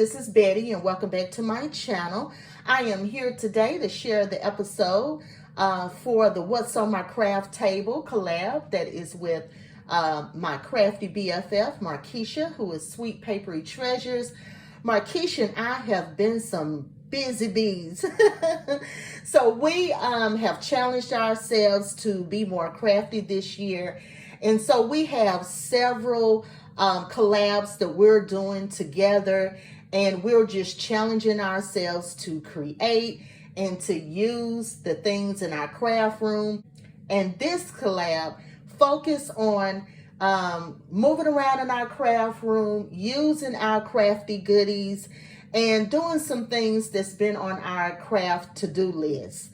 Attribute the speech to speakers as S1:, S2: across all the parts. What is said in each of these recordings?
S1: this is Betty and welcome back to my channel. I am here today to share the episode for the What's on My Craft Table collab that is with my crafty BFF, Markeisha, who is Sweet Papery Treasures. Markeisha and I have been some busy bees. So we have challenged ourselves to be more crafty this year. And so we have several collabs that we're doing together, and we're just challenging ourselves to create and to use the things in our craft room. And this collab focus on moving around in our craft room, using our crafty goodies, and doing some things that's been on our craft to-do list.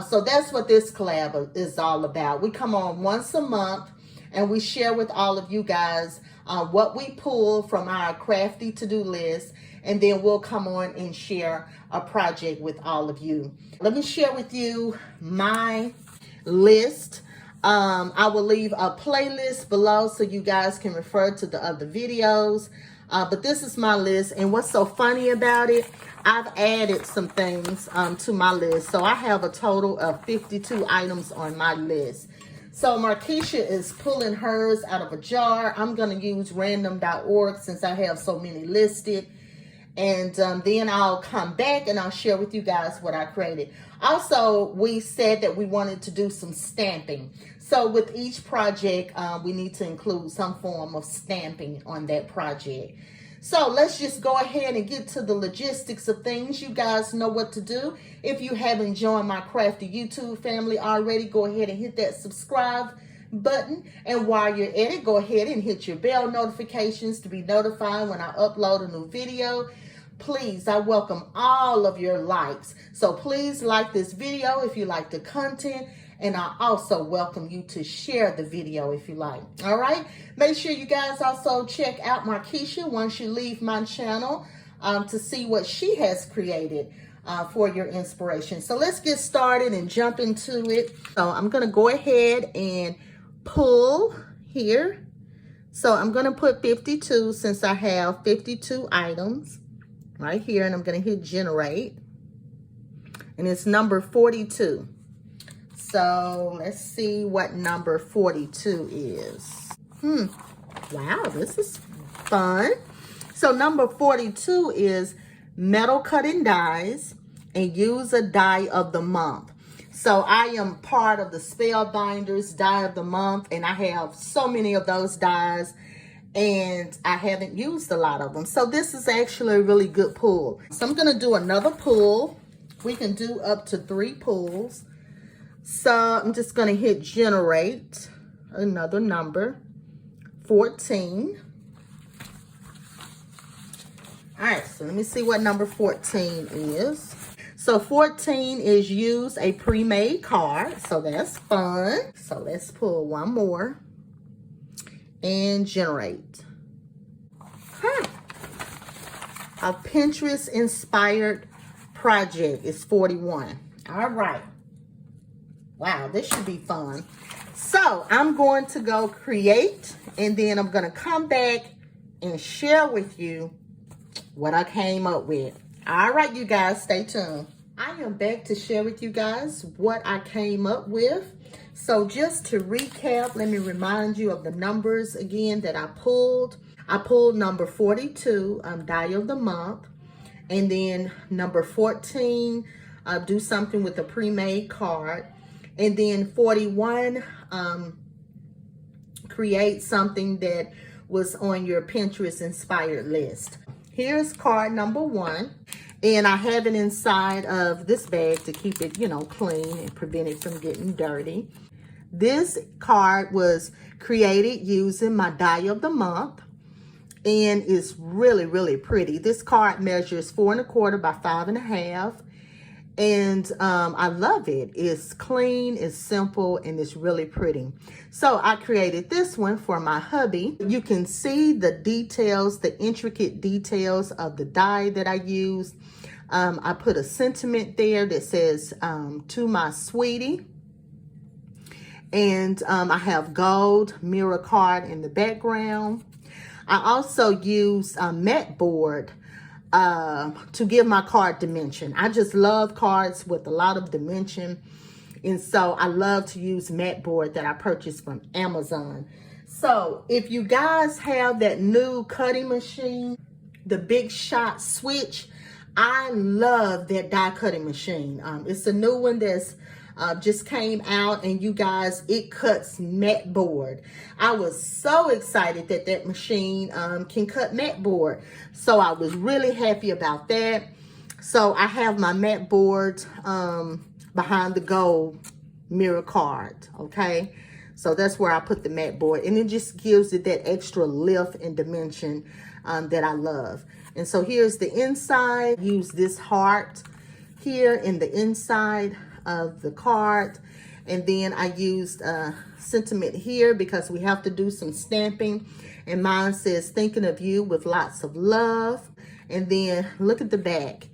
S1: So that's what this collab is all about. We come on once a month and we share with all of you guys what we pull from our crafty to-do list, and then we'll come on and share a project with all of you. Let me share with you my list. I will leave a playlist below so you guys can refer to the other videos. But this is my list, and what's so funny about it, I've added some things to my list. So I have a total of 52 items on my list. So Markeisha is pulling hers out of a jar. I'm going to use random.org since I have so many listed. And then I'll come back and I'll share with you guys what I created. Also, we said that we wanted to do some stamping. So with each project, we need to include some form of stamping on that project. So let's just go ahead and get to the logistics of things. You guys know what to do. If you haven't joined my crafty YouTube family already, go ahead and hit that subscribe button. And while you're at it, go ahead and hit your bell notifications to be notified when I upload a new video. Please, I welcome all of your likes. So please like this video if you like the content. And I also welcome you to share the video if you like. All right. Make sure you guys also check out Markeisha once you leave my channel to see what she has created for your inspiration. So let's get started and jump into it. So I'm going to go ahead and pull here. So I'm going to put 52 since I have 52 items right here. And I'm going to hit generate. And it's number 42. So let's see what number 42 is. Wow, this is fun. So number 42 is metal cutting dies and use a die of the month. So I am part of the Spellbinders die of the month, and I have so many of those dies, and I haven't used a lot of them. So this is actually a really good pull. So I'm going to do another pull. We can do up to 3 pulls. So I'm just going to hit generate another number, 14. All right, so let me see what number 14 is. So 14 is use a pre-made card. So that's fun. So let's pull one more and generate. A Pinterest inspired project is 41. All right. Wow, this should be fun. So I'm going to go create, and then I'm going to come back and share with you what I came up with. All right, you guys, stay tuned. I am back to share with you guys what I came up with. So just to recap, let me remind you of the numbers again that I pulled. I pulled number 42, die of the month, and then number 14, do something with a pre-made card. And then 41, create something that was on your Pinterest inspired list. Here's card number 1. And I have it inside of this bag to keep it, clean and prevent it from getting dirty. This card was created using my die of the month. And it's really, really pretty. This card measures 4 1/4 by 5 1/2. And I love it. It's clean, it's simple, and it's really pretty. So I created this one for my hubby. You can see the details, the intricate details of the die that I used. I put a sentiment there that says, to my sweetie. And I have gold mirror card in the background. I also use a mat board to give my card dimension. I just love cards with a lot of dimension. And so I love to use mat board that I purchased from Amazon. So if you guys have that new cutting machine, the Big Shot Switch, I love that die cutting machine. It's a new one that's just came out, and you guys, it cuts mat board. I was so excited that that machine can cut mat board. So I was really happy about that. So I have my mat board behind the gold mirror card, okay? So that's where I put the mat board, and it just gives it that extra lift and dimension that I love. And so here's the inside. Use this heart here in the inside of the card, and then I used sentiment here because we have to do some stamping, and mine says thinking of you with lots of love. And then look at the back.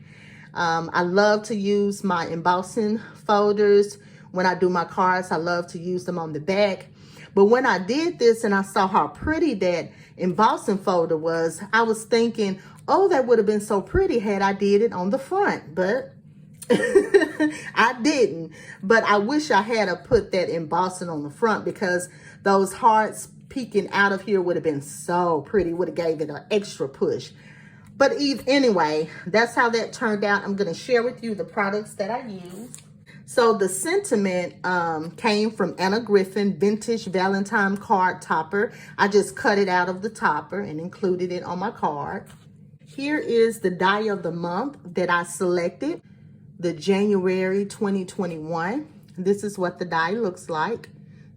S1: I love to use my embossing folders when I do my cards. I love to use them on the back. But when I did this and I saw how pretty that embossing folder was, I was thinking, oh, that would have been so pretty had I did it on the front. But I didn't. But I wish I had put that embossing on the front, because those hearts peeking out of here would have been so pretty. Would have gave it an extra push. But anyway, that's how that turned out. I'm going to share with you the products that I used. So the sentiment came from Anna Griffin Vintage Valentine Card Topper. I just cut it out of the topper and included it on my card. Here is the die of the month that I selected, the January 2021. This is what the die looks like.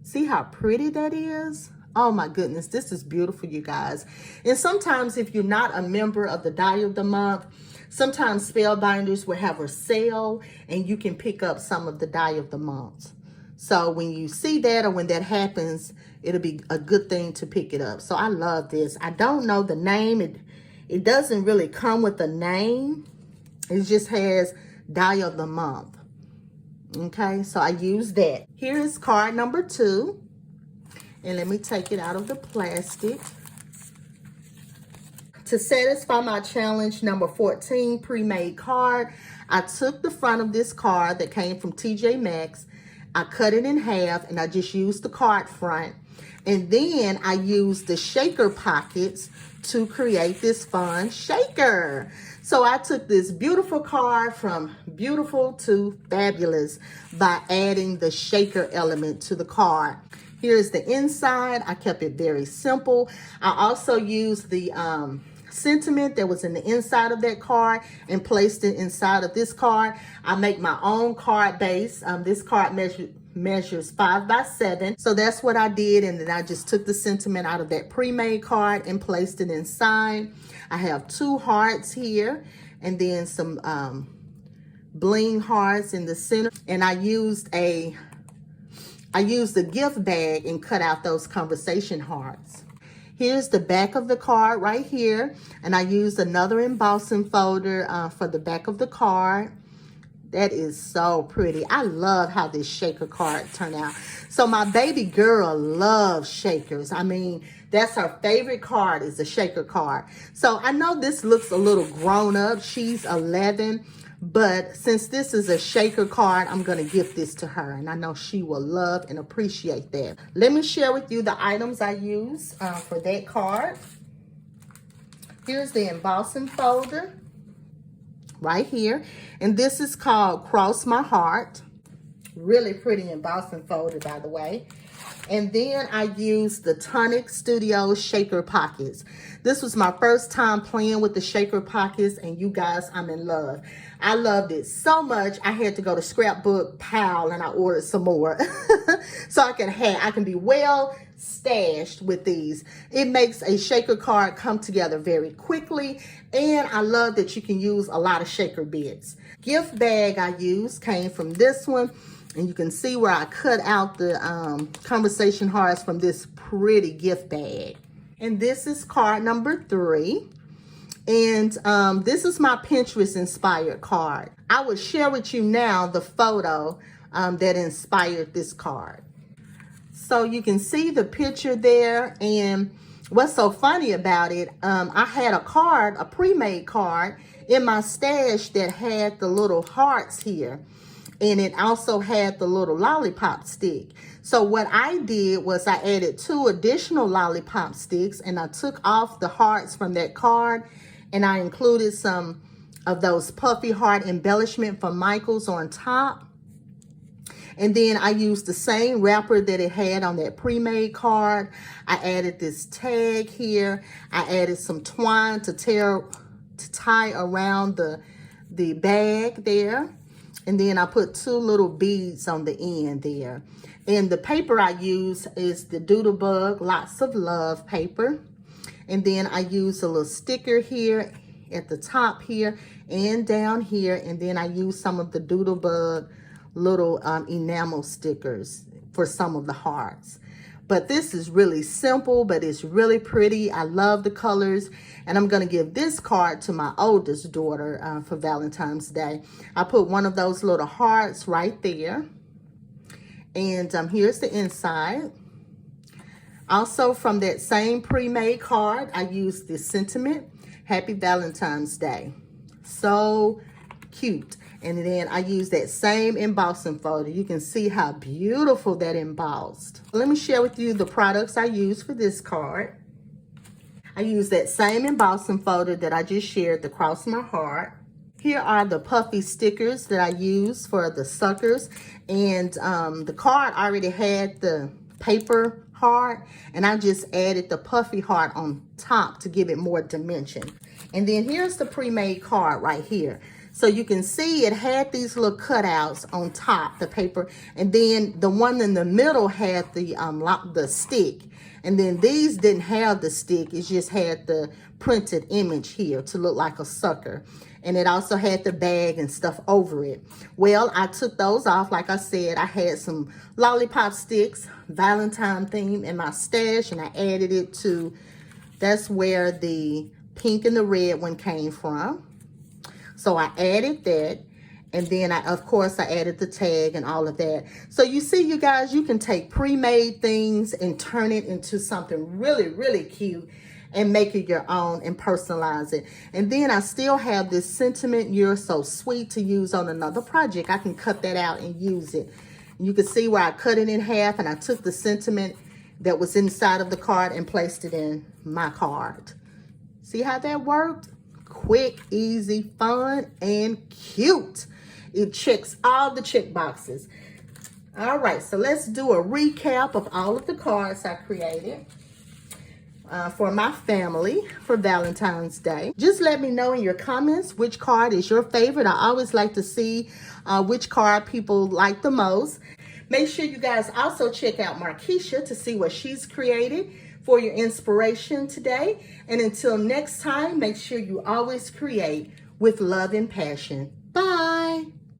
S1: See how pretty that is? Oh my goodness, this is beautiful, you guys. And sometimes if you're not a member of the die of the month, sometimes Spellbinders will have a sale and you can pick up some of the die of the month. So when you see that, or when that happens, it'll be a good thing to pick it up. So I love this. I don't know the name. It doesn't really come with a name. It just has die of the month. Okay, so I use that. Here is card number 2. And let me take it out of the plastic. To satisfy my challenge number 14 pre-made card, I took the front of this card that came from TJ Maxx. I cut it in half, and I just used the card front. And then I used the shaker pockets to create this fun shaker. So I took this beautiful card from beautiful to fabulous by adding the shaker element to the card. Here's the inside. I kept it very simple. I also used the sentiment that was in the inside of that card and placed it inside of this card. I make my own card base. This card measures 5 by 7. So that's what I did. And then I just took the sentiment out of that pre-made card and placed it inside. I have 2 hearts here, and then some bling hearts in the center. And I used a gift bag and cut out those conversation hearts. Here's the back of the card right here. And I used another embossing folder for the back of the card. That is so pretty. I love how this shaker card turned out. So my baby girl loves shakers. I mean, that's her favorite card, is the shaker card. So I know this looks a little grown up. She's 11. But since this is a shaker card, I'm going to gift this to her. And I know she will love and appreciate that. Let me share with you the items I use for that card. Here's the embossing folder right here. And this is called Cross My Heart. Really pretty embossing folder, by the way. And then I used the Tonic Studio shaker pockets. This was my first time playing with the shaker pockets, and you guys, I'm in love. I loved it so much, I had to go to Scrapbook Pal and I ordered some more. So I can be well stashed with these. It makes a shaker card come together very quickly, and I love that you can use a lot of shaker bits. Gift bag I used came from this one. And you can see where I cut out the conversation hearts from this pretty gift bag. And this is card number 3. And this is my Pinterest inspired card. I will share with you now the photo that inspired this card. So you can see the picture there. And what's so funny about it, I had a card, a pre-made card, in my stash that had the little hearts here. And it also had the little lollipop stick. So what I did was I added 2 additional lollipop sticks, and I took off the hearts from that card, and I included some of those puffy heart embellishment from Michaels on top. And then I used the same wrapper that it had on that pre-made card. I added this tag here. I added some twine to tie around the bag there. And then I put 2 little beads on the end there. And the paper I use is the Doodlebug Lots of Love paper. And then I use a little sticker here at the top here and down here. And then I use some of the Doodlebug little enamel stickers for some of the hearts. But this is really simple, but it's really pretty. I love the colors, and I'm going to give this card to my oldest daughter for Valentine's Day. I put one of those little hearts right there, and here's the inside. Also, from that same pre-made card, I used the sentiment, Happy Valentine's Day. So cute. And then I use that same embossing folder. You can see how beautiful that embossed. Let me share with you the products I use for this card. I use that same embossing folder that I just shared to cross my heart. Here are the puffy stickers that I use for the suckers. And the card already had the paper heart, and I just added the puffy heart on top to give it more dimension. And then here's the pre-made card right here. So you can see it had these little cutouts on top, the paper, and then the one in the middle had the stick. And then these didn't have the stick, it just had the printed image here to look like a sucker. And it also had the bag and stuff over it. Well, I took those off. Like I said, I had some lollipop sticks, Valentine theme in my stash, and I added it to, that's where the pink and the red one came from. So I added that, and then of course I added the tag and all of that. So you see, you guys, you can take pre-made things and turn it into something really, really cute and make it your own and personalize it. And then I still have this sentiment, You're So Sweet, to use on another project. I can cut that out and use it. You can see where I cut it in half, and I took the sentiment that was inside of the card and placed it in my card. See how that worked? Quick, easy, fun, and cute. It checks all the check boxes. All right, so let's do a recap of all of the cards I created for my family for Valentine's Day. Just let me know in your comments which card is your favorite. I always like to see which card people like the most. Make sure you guys also check out Markeisha to see what she's created for your inspiration today. And until next time, make sure you always create with love and passion. Bye.